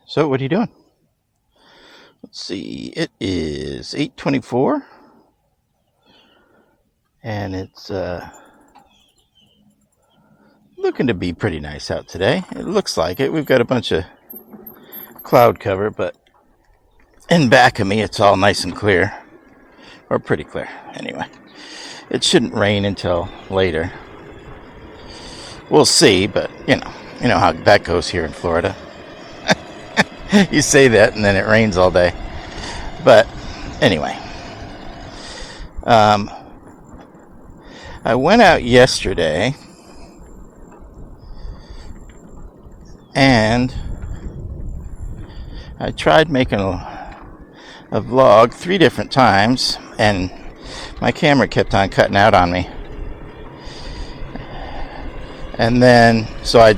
So what are you doing? Let's see, it is 8:24 and it's looking to be pretty nice out today. It looks like it. We've got a bunch of cloud cover, but in back of me it's all nice and clear, or pretty clear anyway. It shouldn't rain until later. We'll see, but you know how that goes here in Florida. You say that and then it rains all day. But anyway, I went out yesterday and I tried making a vlog 3 different times and my camera kept on cutting out on me. And then, so I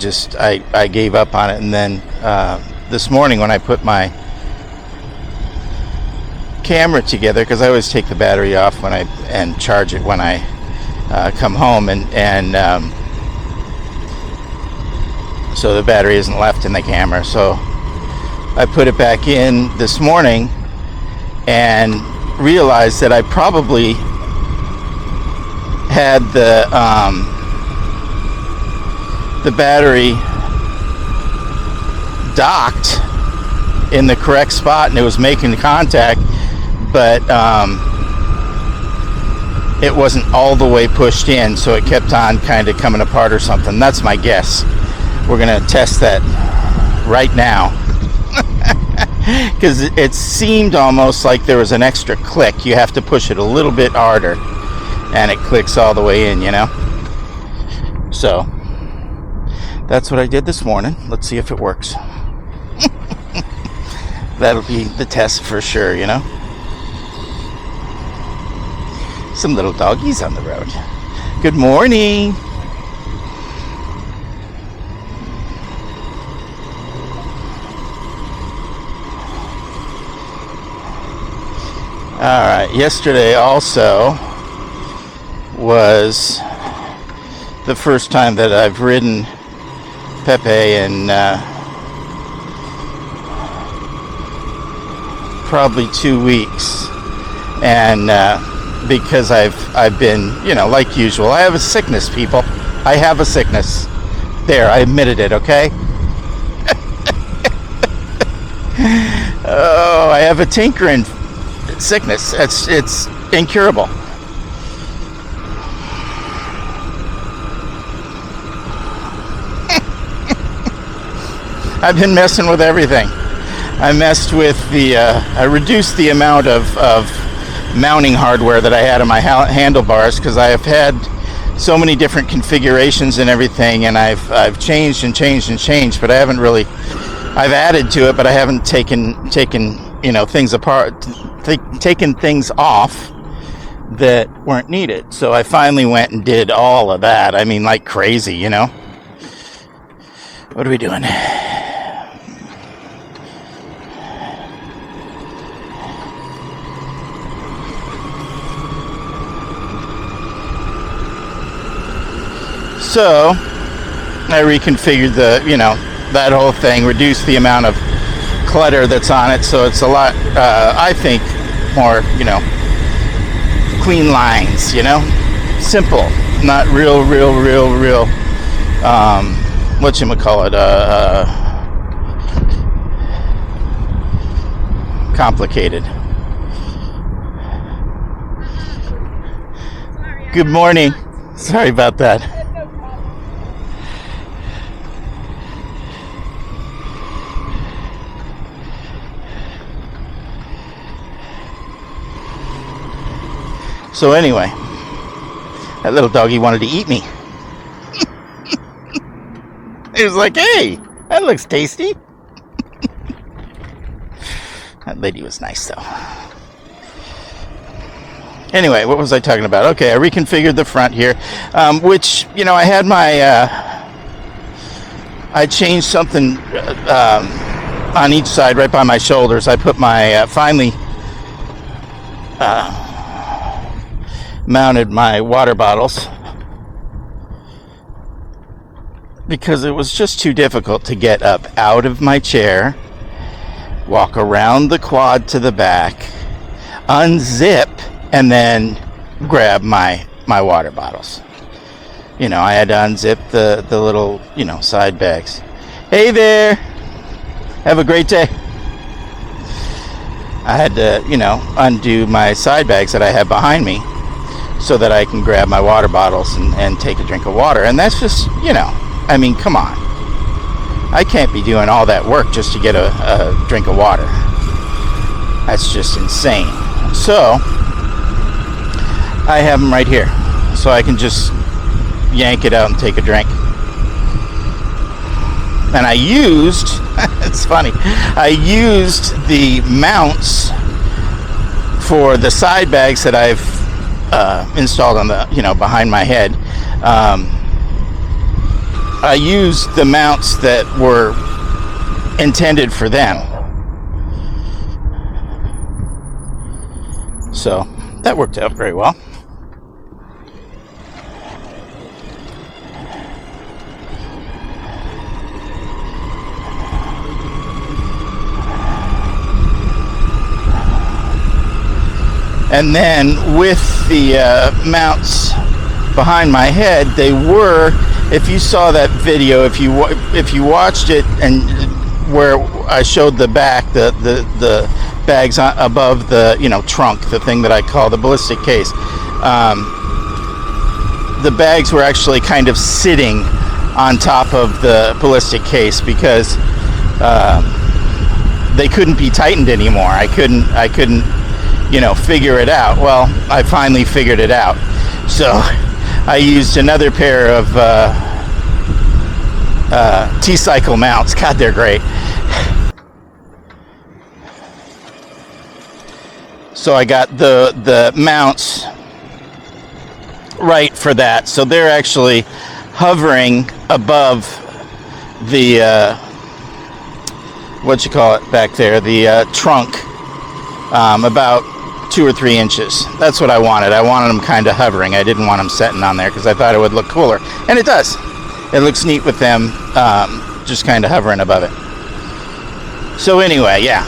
gave up on it. And then this morning when I put my camera together, because I always take the battery off and charge it when I come home, and so the battery isn't left in the camera. So I put it back in this morning and realized that I probably had the battery docked in the correct spot and it was making contact, but it wasn't all the way pushed in, so it kept on kind of coming apart or something. That's my guess. We're gonna test that right now because it seemed almost like there was an extra click. You have to push it a little bit harder and it clicks all the way in, so that's what I did this morning. Let's see if it works. That'll be the test for sure, Some little doggies on the road. Good morning. All right, yesterday also was the first time that I've ridden Pepe in probably 2 weeks, and because I've been, like usual, I have a sickness, people. I have a sickness. There, I admitted it, okay? Oh, I have a tinkering sickness. It's incurable. I've been messing with everything. I messed with I reduced the amount of mounting hardware that I had on my handlebars, because I have had so many different configurations and everything, and I've changed and changed and changed, but I haven't really, I've added to it, but I haven't taken things apart, taken things off that weren't needed. So I finally went and did all of that. I mean, like crazy, What are we doing? So I reconfigured that whole thing, reduced the amount of clutter that's on it, so it's a lot, I think, more, clean lines, simple, not real, whatchamacallit, complicated. Good morning. Sorry about that. So anyway, that little doggy wanted to eat me. He was like, hey, that looks tasty. That lady was nice, though. Anyway, what was I talking about? Okay, I reconfigured the front here, which, I had I changed something on each side right by my shoulders. I put my, finally mounted my water bottles because it was just too difficult to get up out of my chair walk around the quad to the back, unzip, and then grab my water bottles. I had to unzip the little, side bags. Hey there! Have a great day. I had to, undo my side bags that I have behind me so that I can grab my water bottles and take a drink of water. And that's just, come on. I can't be doing all that work just to get a drink of water. That's just insane. So, I have them right here. So I can just yank it out and take a drink. And I used, it's funny, I used the mounts for the side bags that I've installed on the, behind my head. I used the mounts that were intended for them. So that worked out very well. And then with the mounts behind my head, they were, if you saw that video, if you watched it, and where I showed the back, the bags above the trunk, the thing that I call the ballistic case, the bags were actually kind of sitting on top of the ballistic case because they couldn't be tightened anymore. I couldn't figure it out. Well, I finally figured it out. So I used another pair of T-cycle mounts. God, they're great. So I got the mounts right for that. So they're actually hovering above the what you call it back there, the trunk, about 2 or 3 inches. That's what I wanted. I wanted them kind of hovering. I didn't want them setting on there because I thought it would look cooler. And it does. It looks neat with them just kind of hovering above it. So anyway, yeah.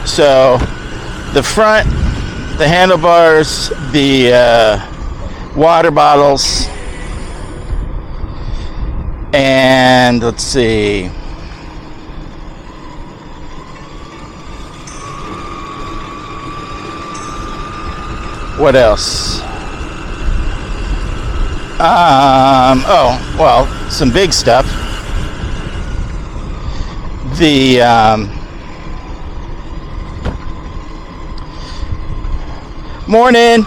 So the front, the handlebars, the water bottles, and let's see. What else? Some big stuff. The morning.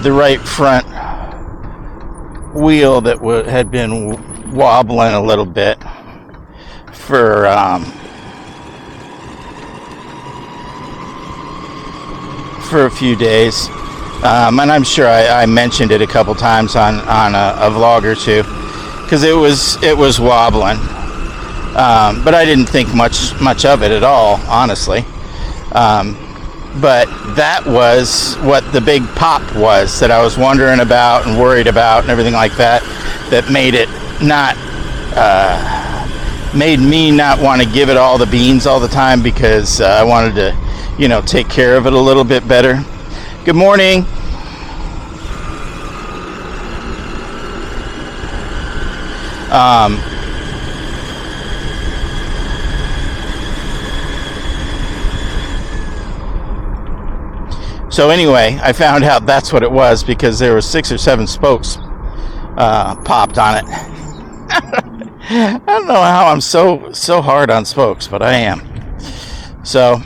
The right front wheel that had been wobbling a little bit for a few days, and I'm sure I mentioned it a couple times on a vlog or two, because it was wobbling, but I didn't think much of it at all, honestly. But that was what the big pop was that I was wondering about and worried about and everything like that. That made it made me not want to give it all the beans all the time, because I wanted to take care of it a little bit better. Good morning. So anyway, I found out that's what it was, because there were 6 or 7 spokes popped on it. I don't know how I'm so hard on spokes, but I am. So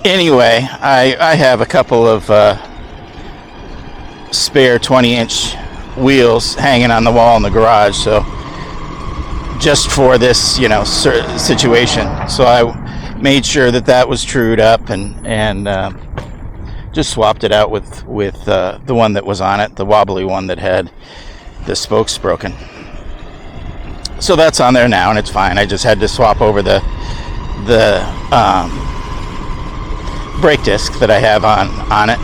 anyway, I have a couple of spare 20-inch wheels hanging on the wall in the garage, so just for this situation. So I made sure that was trued up and just swapped it out with the one that was on it, the wobbly one that had the spokes broken. So that's on there now, and it's fine. I just had to swap over the brake disc that I have on it.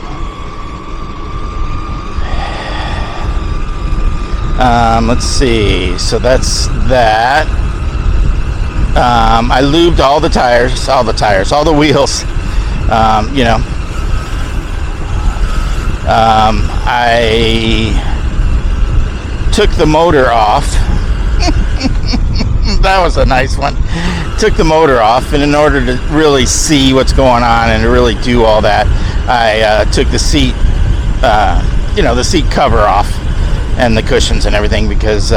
Let's see. So that's that. I lubed all the tires, all the wheels. I took the motor off. That was a nice one. Took the motor off, and in order to really see what's going on and to really do all that, I took the seat, the seat cover off and the cushions and everything, because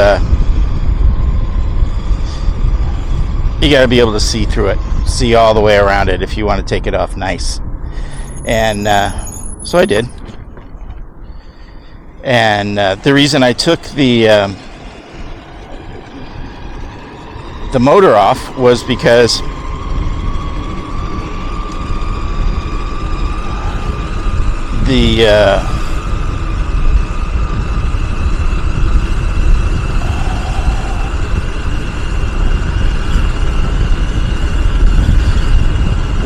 you got to be able to see through it, see all the way around it if you want to take it off nice. And so I did. And the reason I took the motor off was because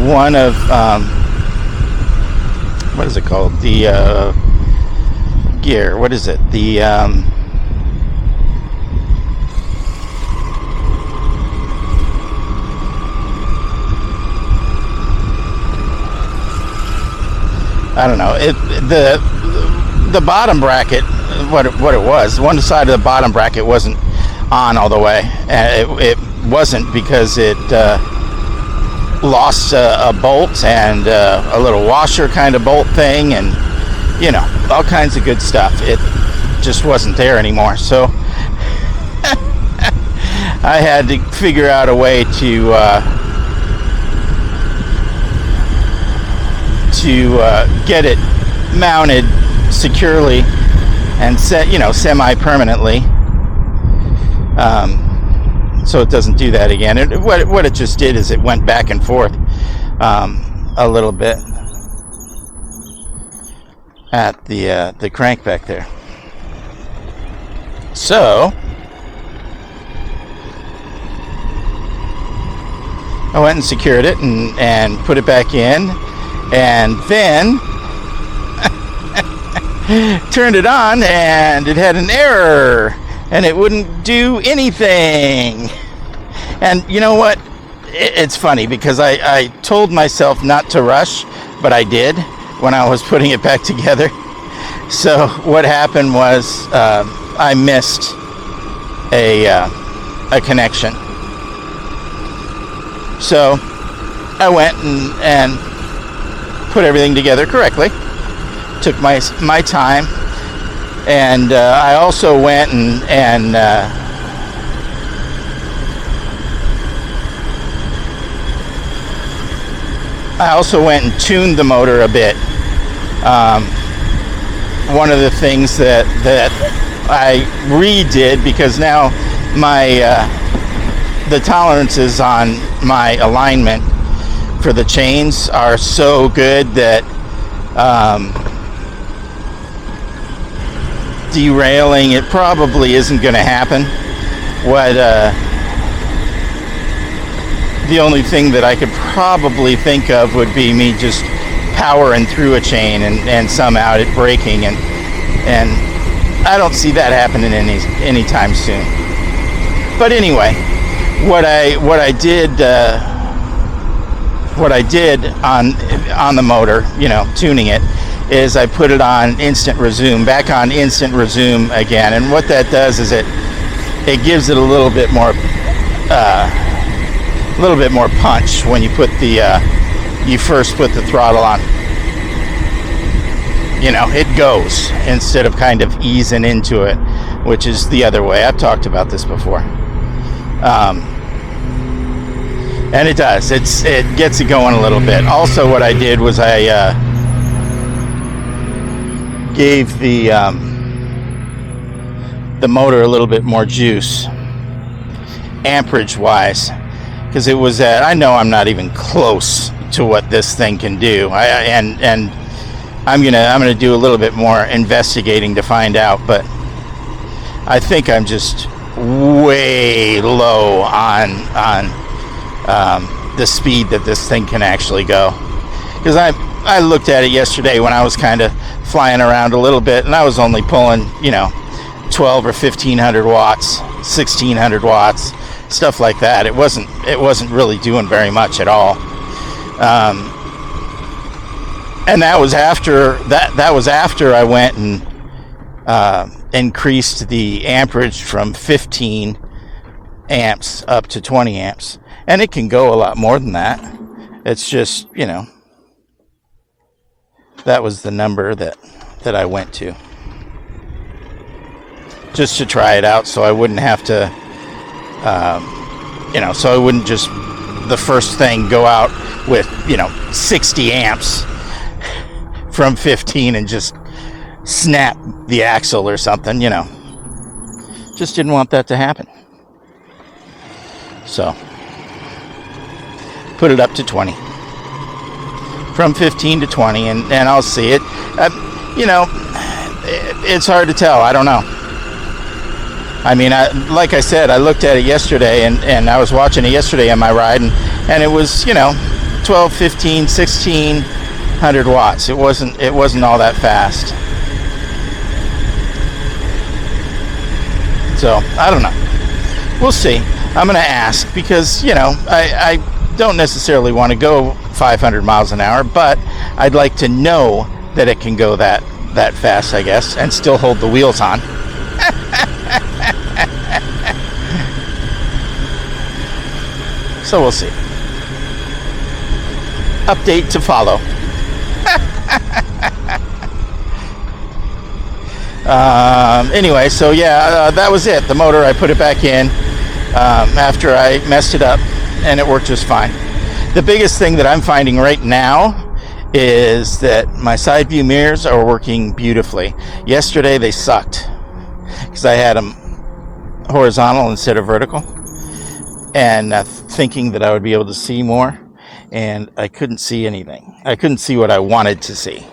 one of what is it called? The gear. What is it? The I don't know. The bottom bracket, what it was, one side of the bottom bracket wasn't on all the way, and it wasn't because it lost a bolt and a little washer kind of bolt thing, and all kinds of good stuff. It just wasn't there anymore. So I had to figure out a way to get it mounted securely and set, semi-permanently, so it doesn't do that again. What it just did is it went back and forth a little bit at the crank back there. So I went and secured it and put it back in, and then turned it on, and it had an error, and it wouldn't do anything. And you know what? It's funny because I told myself not to rush, but I did when I was putting it back together. So what happened was I missed a connection. So I went and put everything together correctly. Took my time, and I also went and tuned the motor a bit. One of the things that I redid, because now the tolerances on my alignment for the chains are so good that derailing it probably isn't going to happen. The only thing that I could probably think of would be me just powering through a chain and somehow it breaking, and I don't see that happening anytime soon. But anyway, what I did on the motor, tuning it, is I put it on instant resume, back on instant resume again. And what that does is it gives it a little bit more punch when you put you first put the throttle on. It goes instead of kind of easing into it, which is the other way. I've talked about this before. And it does. It gets it going a little bit. Also, what I did was I gave the motor a little bit more juice, amperage wise, because it was at, I know I'm not even close to what this thing can do. And I'm gonna do a little bit more investigating to find out, but I think I'm just way low on the speed that this thing can actually go. Because I looked at it yesterday when I was kind of flying around a little bit, and I was only pulling 20 12 or 1500 watts, 1600 watts, stuff like that. It wasn't really doing very much at all. And that was after I went and increased the amperage from 15 amps up to 20 amps. And it can go a lot more than that. It's just, that was the number that I went to. Just to try it out, so I wouldn't have to, so I wouldn't just the first thing go out with, 60 amps from 15 and just snap the axle or something, Just didn't want that to happen. So, put it up to 20. From 15 to 20, and I'll see it. It's hard to tell. I don't know. I mean, like I said, I looked at it yesterday, and I was watching it yesterday on my ride, and it was, 12, 15, 1600 watts. It wasn't all that fast. So, I don't know. We'll see. I'm going to ask because, I don't necessarily want to go 500 miles an hour, but I'd like to know that it can go that fast, I guess, and still hold the wheels on. So we'll see. Update to follow. Anyway, so yeah, that was it. The motor, I put it back in after I messed it up, and it worked just fine. The biggest thing that I'm finding right now is that my side view mirrors are working beautifully. Yesterday they sucked because I had them horizontal instead of vertical, and thinking that I would be able to see more, and I couldn't see anything. I couldn't see what I wanted to see,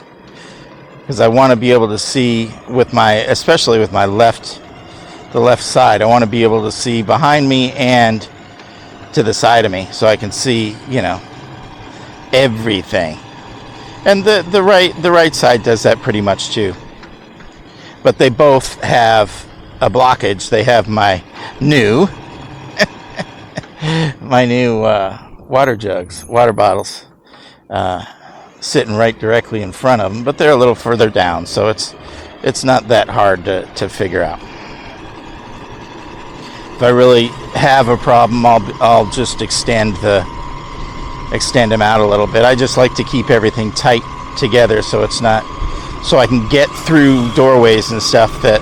because I want to be able to see especially with the left side. I want to be able to see behind me and to the side of me, so I can see, everything. And the right side does that pretty much too. But they both have a blockage. They have my new water bottles, sitting right directly in front of them, but they're a little further down, so it's not that hard to figure out. If I really have a problem, I'll just extend them out a little bit. I just like to keep everything tight together, so I can get through doorways and stuff that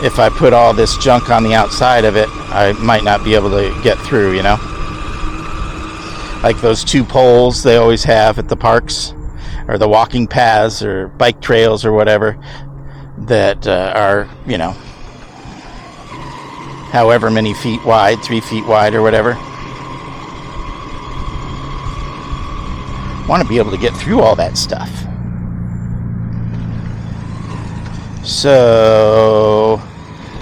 if I put all this junk on the outside of it, I might not be able to get through, Like those 2 poles they always have at the parks, or the walking paths or bike trails or whatever, that are, however many feet wide, 3 feet wide or whatever. Want to be able to get through all that stuff. So,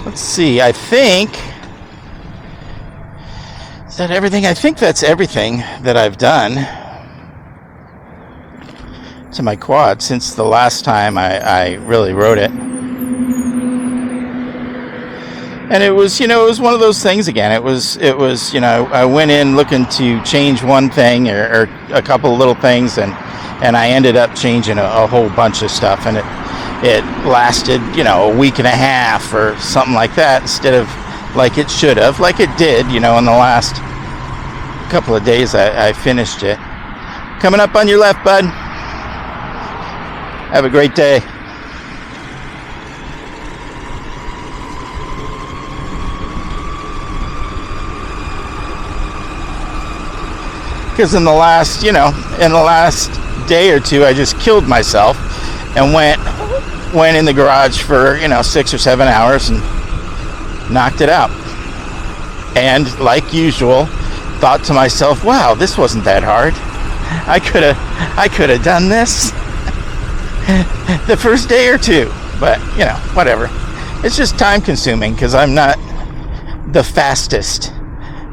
let's see. I think, is that everything? I think that's everything that I've done to my quad since the last time I really rode it. And it was one of those things again. It was, I went in looking to change one thing or a couple of little things, and I ended up changing a whole bunch of stuff, and it lasted, a week and a half or something like that, instead of like it should have, like it did, in the last couple of days I finished it. Coming up on your left, bud. Have a great day. Because in the last day or two, I just killed myself and went in the garage for 6 or 7 hours and knocked it out. And like usual, thought to myself, wow, this wasn't that hard. I could have done this the first day or two. But whatever. It's just time consuming because I'm not the fastest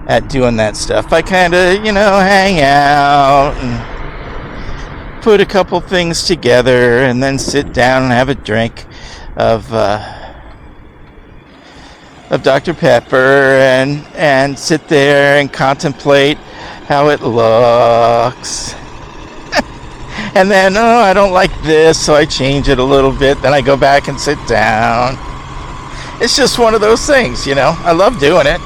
at doing that stuff. I kind of, hang out and put a couple things together and then sit down and have a drink of of Dr. Pepper and sit there and contemplate how it looks. And then, oh, I don't like this, so I change it a little bit. Then I go back and sit down. It's just one of those things, you know. I love doing it.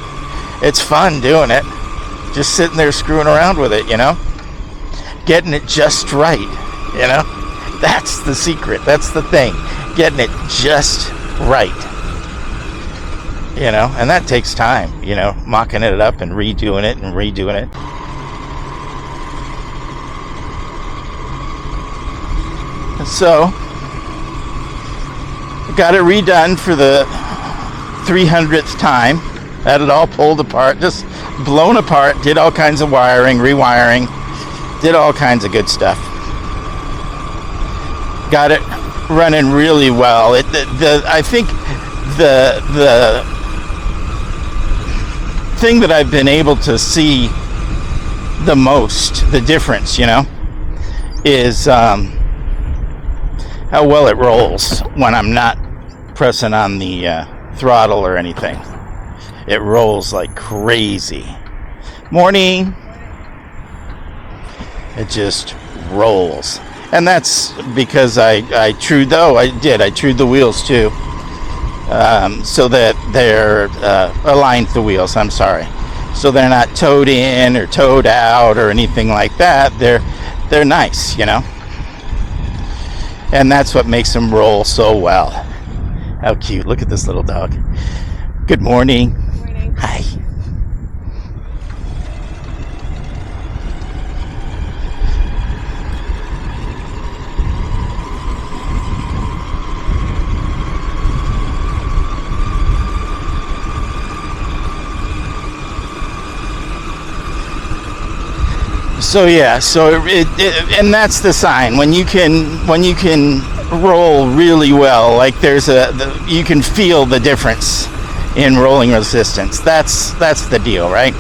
It's fun doing it. Just sitting there screwing around with it, you know. Getting it just right, you know. That's the secret. That's the thing. Getting it just right. You know, and that takes time, you know, mocking it up and redoing it and redoing it. So, got it redone for the 300th time. Had it all pulled apart, just blown apart, did all kinds of wiring, rewiring, did all kinds of good stuff. Got it running really well. I think the thing that I've been able to see the most, the difference, you know, is how well it rolls when I'm not pressing on the throttle or anything. It rolls like crazy. Morning. It just rolls. And that's because I trued the wheels too. So that they're aligned the wheels, I'm sorry. So they're not towed in or towed out or anything like that. They're nice, you know. And that's what makes them roll so well. How cute. Look at this little dog. Good morning. Good morning. Hi. So yeah, and that's the sign when you can roll really well. Like you can feel the difference in rolling resistance. That's the deal, right?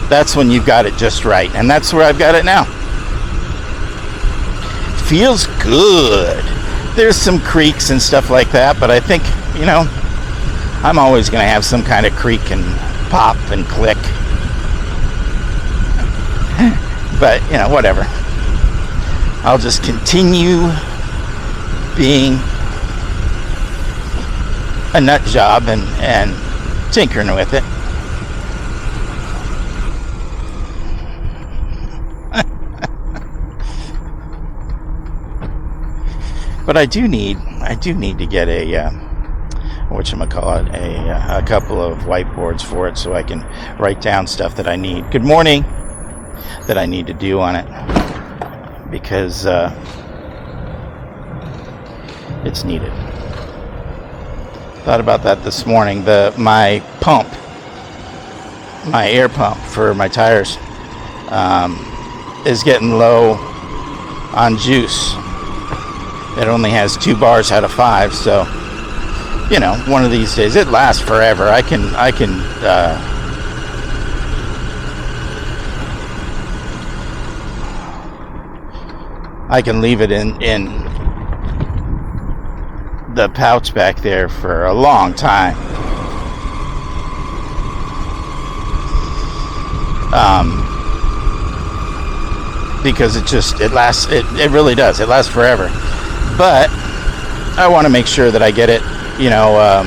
That's when you've got it just right, and that's where I've got it now. Feels good. There's some creaks and stuff like that, but I think, you know, I'm always going to have some kind of creak and pop and click. But, you know, whatever. I'll just continue being a nut job and tinkering with it. But I do need to get a a couple of whiteboards for it so I can write down stuff that I need. Good morning. That I need to do on it, because it's needed. Thought about that this morning. My air pump for my tires is getting low on juice. It only has 2 bars out of 5, so you know, one of these days it lasts forever. I can leave it in the pouch back there for a long time. Because it lasts, it really does. It lasts forever. But I want to make sure that I get it, you know,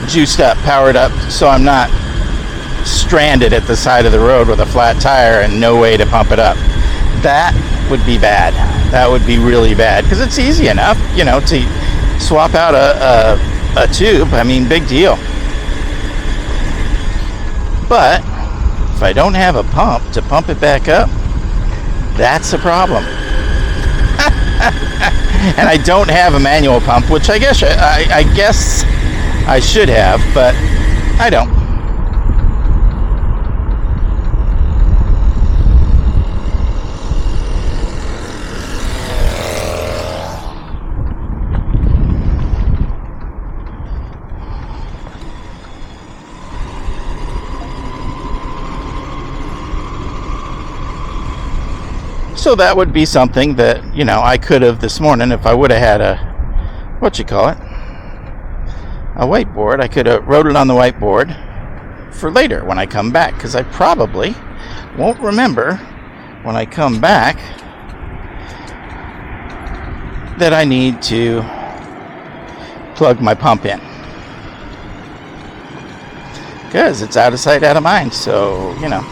juiced up, powered up, so I'm not stranded at the side of the road with a flat tire and no way to pump it up. That would be bad. That would be really bad, because it's easy enough, you know, to swap out a tube. I mean, big deal. But if I don't have a pump to pump it back up, that's a problem. And I don't have a manual pump, which I guess I should have, but I don't. So that would be something that, you know, I could have this morning if I would have had a whiteboard, I could have wrote it on the whiteboard for later when I come back, because I probably won't remember when I come back that I need to plug my pump in, because it's out of sight, out of mind. So, you know.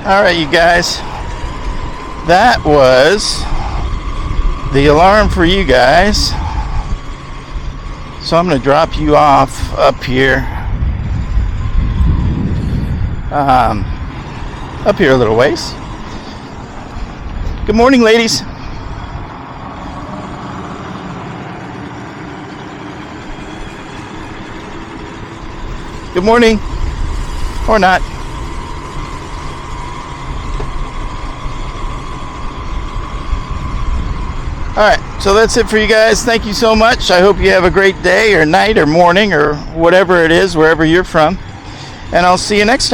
Alright, you guys, that was the alarm for you guys. So I'm going to drop you off up here a little ways. Good morning, ladies. Good morning, or not. Alright, so that's it for you guys. Thank you so much. I hope you have a great day or night or morning or whatever it is, wherever you're from. And I'll see you next time.